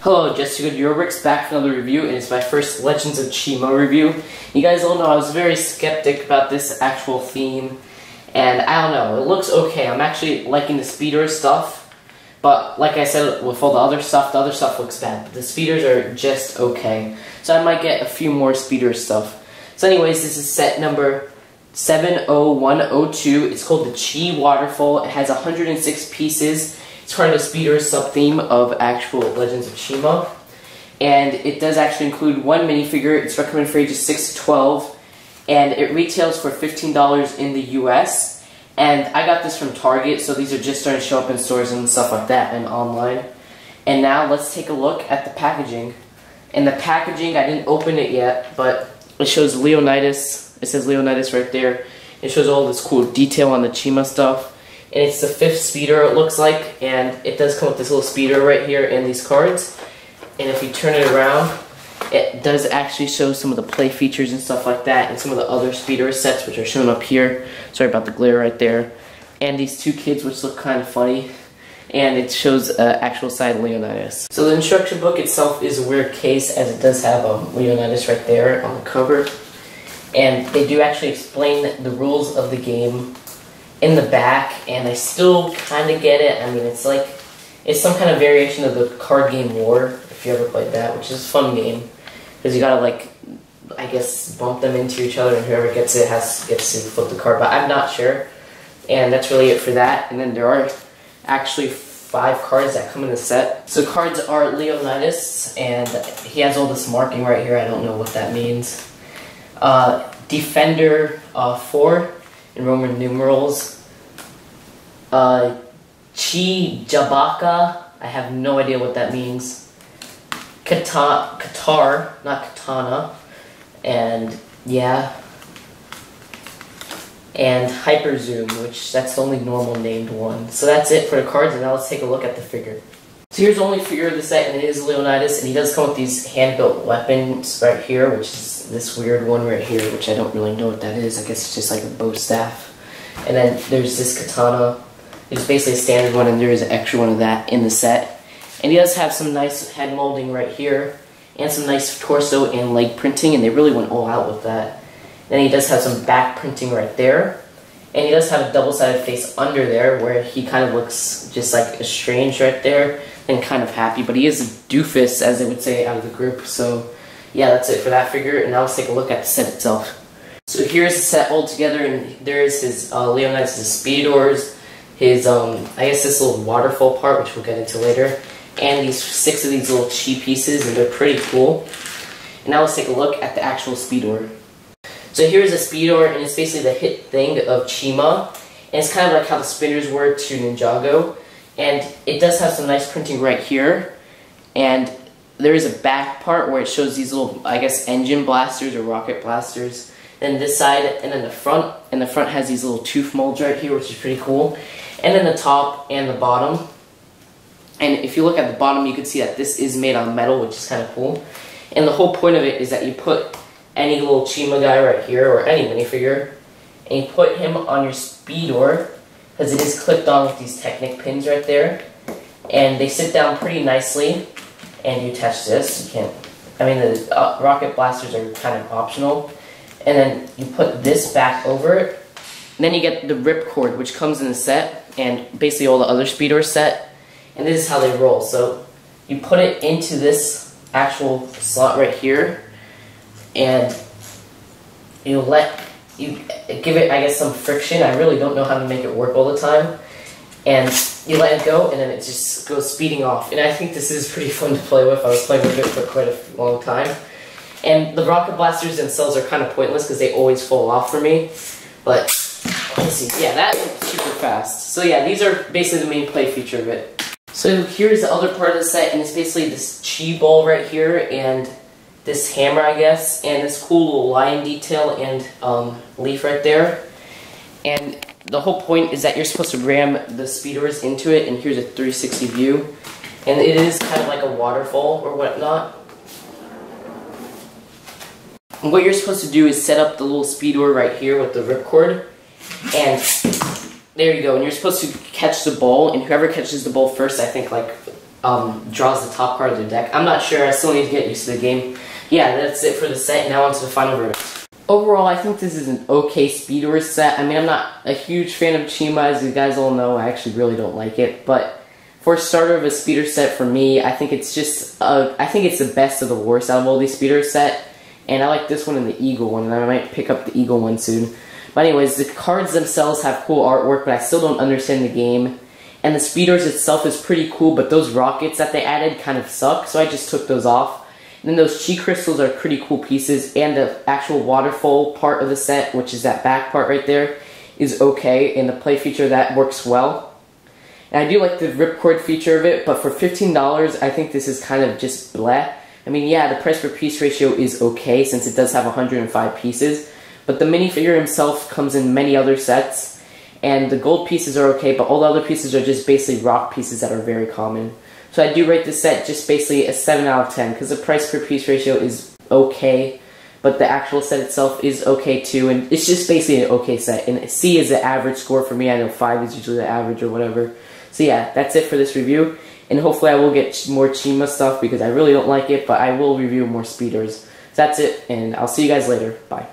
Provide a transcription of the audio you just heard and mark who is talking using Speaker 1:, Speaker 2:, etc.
Speaker 1: Hello, Jessica Durobricks back for another review, and it's my first Legends of Chima review. You guys all know I was very skeptic about this actual theme, and I don't know, it looks okay. I'm actually liking the Speedorz stuff, but like I said, with all the other stuff looks bad. But the Speedorz are just okay. So I might get a few more Speedorz stuff. So anyways, this is set number 70102. It's called the Chi Waterfall. It has 106 pieces. It's part of the Speedorz sub-theme of actual Legends of Chima. And it does actually include one minifigure. It's recommended for ages 6 to 12. And it retails for $15 in the US. And I got this from Target, so these are just starting to show up in stores and stuff like that and online. And now let's take a look at the packaging. And the packaging, I didn't open it yet, but it shows Leonidas. It says Leonidas right there. It shows all this cool detail on the Chima stuff. And it's the 5th speeder, it looks like, and it does come with this little speeder right here and these cards. And if you turn it around, it does actually show some of the play features and stuff like that, and some of the other Speedorz sets, which are shown up here. Sorry about the glare right there. And these two kids, which look kind of funny. And it shows actual side Leonidas. So the instruction book itself is a weird case, as it does have Leonidas right there on the cover. And they do actually explain the rules of the game in the back, and I still kind of get it. I mean, it's some kind of variation of the card game War, if you ever played that, which is a fun game, because you gotta, like, I guess, bump them into each other, and whoever gets it gets to flip the card, but I'm not sure. And that's really it for that. And then there are actually 5 cards that come in the set. So cards are Leonidas, and he has all this marking right here. I don't know what that means. Defender 4 in Roman numerals. Chi Jabaka, I have no idea what that means. Qatar, not Katana. And yeah. And Hyper Zoom, which that's the only normal named one. So that's it for the cards, and now let's take a look at the figure. So here's the only figure of the set, and it is Leonidas, and he does come with these hand-built weapons right here, which is this weird one right here, which I don't really know what that is. I guess it's just like a bow staff. And then there's this katana. It's basically a standard one, and there is an extra one of that in the set. And he does have some nice head molding right here, and some nice torso and leg printing, and they really went all out with that. Then he does have some back printing right there. And he does have a double-sided face under there, where he kind of looks just like estranged right there, and kind of happy. But he is a doofus, as they would say, out of the group. So yeah, that's it for that figure. And now let's take a look at the set itself. So here's the set all together, and there's his Leonidas' Speedorz, his I guess this little waterfall part, which we'll get into later, and these 6 of these little chi pieces, and they're pretty cool. And now let's take a look at the actual Speedorz. So here's a Speedorz, and it's basically the hit thing of Chima, and it's kind of like how the spinners were to Ninjago, and it does have some nice printing right here, and there is a back part where it shows these little, I guess, engine blasters or rocket blasters. Then this side, and then the front, and the front has these little tooth molds right here, which is pretty cool. And then the top and the bottom. And if you look at the bottom, you can see that this is made on metal, which is kind of cool. And the whole point of it is that you put any little Chima guy right here, or any minifigure, and you put him on your Speedorz, because it is clipped on with these Technic pins right there. And they sit down pretty nicely, and you attach this. You can't, I mean, the rocket blasters are kind of optional. And then you put this back over it. And then you get the ripcord, which comes in the set, and basically all the other Speedorz set. And this is how they roll. So you put it into this actual slot right here, and you give it, I guess, some friction. I really don't know how to make it work all the time. And you let it go, and then it just goes speeding off. And I think this is pretty fun to play with. I was playing with it for quite a long time. And the rocket blasters themselves are kind of pointless because they always fall off for me. But let's see, yeah, that went super fast. So yeah, these are basically the main play feature of it. So here's the other part of the set, and it's basically this chi ball right here, and this hammer, I guess, and this cool little lion detail and leaf right there. And the whole point is that you're supposed to ram the Speedorz into it, and here's a 360 view. And it is kind of like a waterfall or whatnot. And what you're supposed to do is set up the little Speedorz right here with the ripcord, and there you go. And you're supposed to catch the ball, and whoever catches the ball first, I think, like, draws the top card of the deck. I'm not sure, I still need to get used to the game. Yeah, that's it for the set. Now onto the final verdict. Overall, I think this is an okay Speedorz set. I mean, I'm not a huge fan of Chima, as you guys all know. I actually really don't like it, but for a starter of a Speedorz set for me, I think it's just, I think it's the best of the worst out of all these Speedorz set. And I like this one and the Eagle one, and I might pick up the Eagle one soon. But anyways, the cards themselves have cool artwork, but I still don't understand the game. And the Speedorz itself is pretty cool, but those rockets that they added kind of suck, so I just took those off. And then those Chi crystals are pretty cool pieces, and the actual Waterfall part of the set, which is that back part right there, is okay, and the play feature of that works well. And I do like the ripcord feature of it, but for $15, I think this is kind of just bleh. I mean, yeah, the price per piece ratio is okay, since it does have 105 pieces, but the minifigure himself comes in many other sets, and the gold pieces are okay, but all the other pieces are just basically rock pieces that are very common. So I do rate this set just basically a 7 out of 10, because the price per piece ratio is okay, but the actual set itself is okay too, and it's just basically an okay set. And C is the average score for me. I know 5 is usually the average or whatever. So yeah, that's it for this review, and hopefully I will get more Chima stuff because I really don't like it, but I will review more Speedorz. So that's it, and I'll see you guys later. Bye.